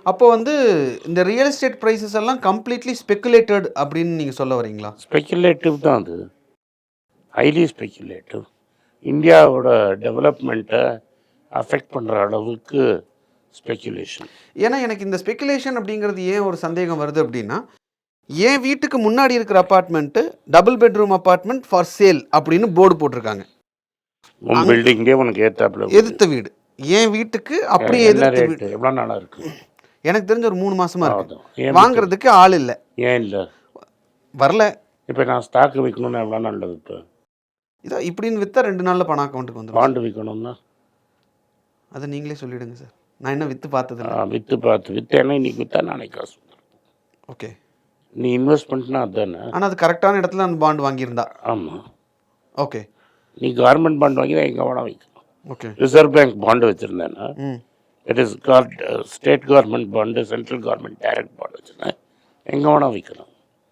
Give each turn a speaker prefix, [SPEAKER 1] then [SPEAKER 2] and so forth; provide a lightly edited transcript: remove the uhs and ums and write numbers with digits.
[SPEAKER 1] அப்போ வந்து இந்த ரியல் எஸ்டேட் ப்ரைஸஸ் எல்லாம் கம்ப்ளீட்லி ஸ்பெக்குலேட்டட் அப்படின்னு நீங்கள் சொல்ல வரீங்களா?
[SPEAKER 2] ஸ்பெக்குலேட்டிவ் தான் அது, ஹைலி ஸ்பெக்குலேட்டிவ். இந்தியாவோட டெவலப்மெண்ட்டை அஃபெக்ட் பண்ணுற அளவுக்கு ஸ்பெக்குலேஷன்.
[SPEAKER 1] ஏன்னா எனக்கு இந்த ஸ்பெக்குலேஷன் அப்படிங்கிறது ஏன் ஒரு சந்தேகம் வருது அப்படின்னா, என் வீட்டுக்கு முன்னாடி இருக்கிற apartment double bedroom apartment for sale அப்படின்னு போர்டு போட்டிருக்காங்க.
[SPEAKER 2] உன் பில்டிங்கே உனக்கு ஏற்றாப்புல
[SPEAKER 1] எதிர்த்த வீடு என் வீட்டுக்கு அப்படியே எதிர்த்த வீடு.
[SPEAKER 2] எவ்வளோ நாளாக இருக்குது?
[SPEAKER 1] எனக்கு தெரிஞ்ச ஒரு 3 மாசமா இருக்கு. வாங்குறதுக்கு ஆள் இல்லை.
[SPEAKER 2] ஏன் இல்லை?
[SPEAKER 1] வரல.
[SPEAKER 2] இப்போ நான் ஸ்டாக்கு விற்கணும்னா எவ்வளோ நாளில் விற்பேன்?
[SPEAKER 1] இதோ இப்படின்னு விற்றா 2 நாளில் பணம் அக்கௌண்ட்டுக்கு வந்து.
[SPEAKER 2] பாண்டு விற்கணும்னா
[SPEAKER 1] அதை நீங்களே சொல்லிவிடுங்க சார். நான் என்ன விற்று பார்த்ததில்ல.
[SPEAKER 2] விற்றேன்னா இன்னைக்கு விற்றா நாளைக்கு காசு.
[SPEAKER 1] ஓகே,
[SPEAKER 2] நீ இன்வெஸ்ட்மெண்ட்னா அதுதானே.
[SPEAKER 1] ஆனால் அது கரெக்டான இடத்துல அந்த பாண்டு வாங்கியிருந்தா.
[SPEAKER 2] ஆமாம்.
[SPEAKER 1] ஓகே,
[SPEAKER 2] நீ கவர்மெண்ட் பாண்டு வாங்கி தான் எங்கே வேணால் வைக்கணும்.
[SPEAKER 1] ஓகே,
[SPEAKER 2] ரிசர்வ் பேங்க் பாண்டு வச்சுருந்தேன்னா it is state government bond, central government direct bond வச்சுருந்தேன், எங்கே வேணால் விற்கணும்.